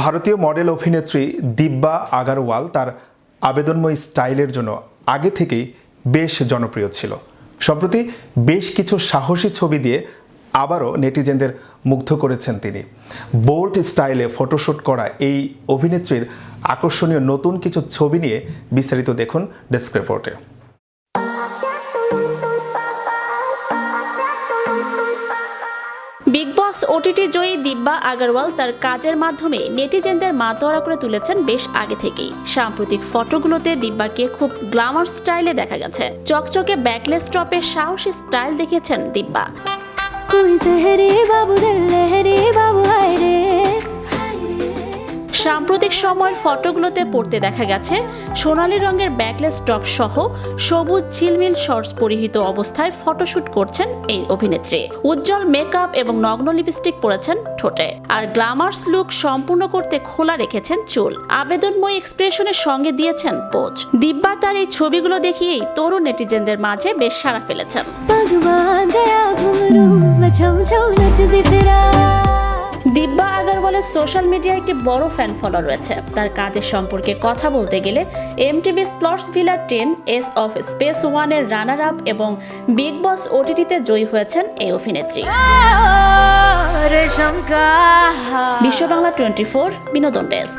ভারতীয় মডেল অভিনেত্রী দিব্যা আগারওয়াল তার আবেদনময়ী স্টাইলের জন্য আগে থেকেই বেশ জনপ্রিয় ছিল। সম্প্রতি বেশ কিছু সাহসী ছবি দিয়ে আবারও নেটিজেনদের মুগ্ধ করেছেন তিনি। বোল্ড স্টাইলে ফটোশ্যুট করা এই অভিনেত্রীর আকর্ষণীয় নতুন কিছু ছবি নিয়ে বিস্তারিত দেখুন ডেস্ক রিপোর্টে। বিগ বস ওটিটি জয়ী দিব্যা আগারওয়াল তার কাজের মাধ্যমে নেটিজেনদের মাতোয়ারা করে তুলেছেন বেশ আগে থেকেই। সাম্প্রতিক ফটোগুলোতে দিব্যাকে খুব গ্ল্যামার স্টাইলে দেখা গেছে। চকচকে ব্যাকলেস টপে সাহসী স্টাইল দেখিয়েছেন দিব্যা। সাম্প্রতিক সময়ের ফটোগুলোতে পড়তে দেখা গেছে সোনালী রঙের ব্যাকলেস টপ সহ সবুজ ঝিলমিল শর্টস পরিহিত অবস্থায় ফটোশুট করছেন এই অভিনেত্রী। উজ্জ্বল মেকআপ এবং নগ্ন লিপস্টিক পরেছেন ঠোঁটে, আর গ্ল্যামার্স লুক সম্পূর্ণ করতে খোলা রেখেছেন চুল। আবেদনময়ী এক্সপ্রেশনের সঙ্গে দিয়েছেন পোজ। দিব্যা তার এই ছবিগুলো দেখিয়েই তরুণ নেটিজেনদের মাঝে বেশ সাড়া ফেলেছেন। দিব্যা আগারওয়ালের সোশ্যাল মিডিয়ায় একটি বড় ফ্যান ফলোয়ার রয়েছে। তার কাজের সম্পর্কে কথা বলতে গেলে এমটিভি স্লটসভিলা 10 এস অফ স্পেস 1 এর রানার আপ এবং বিগ বস ওটিটিতে জয়ী হয়েছেন এই অভিনেত্রী। বিশ্ব বাংলা 24 বিনোদন ডেস্ক।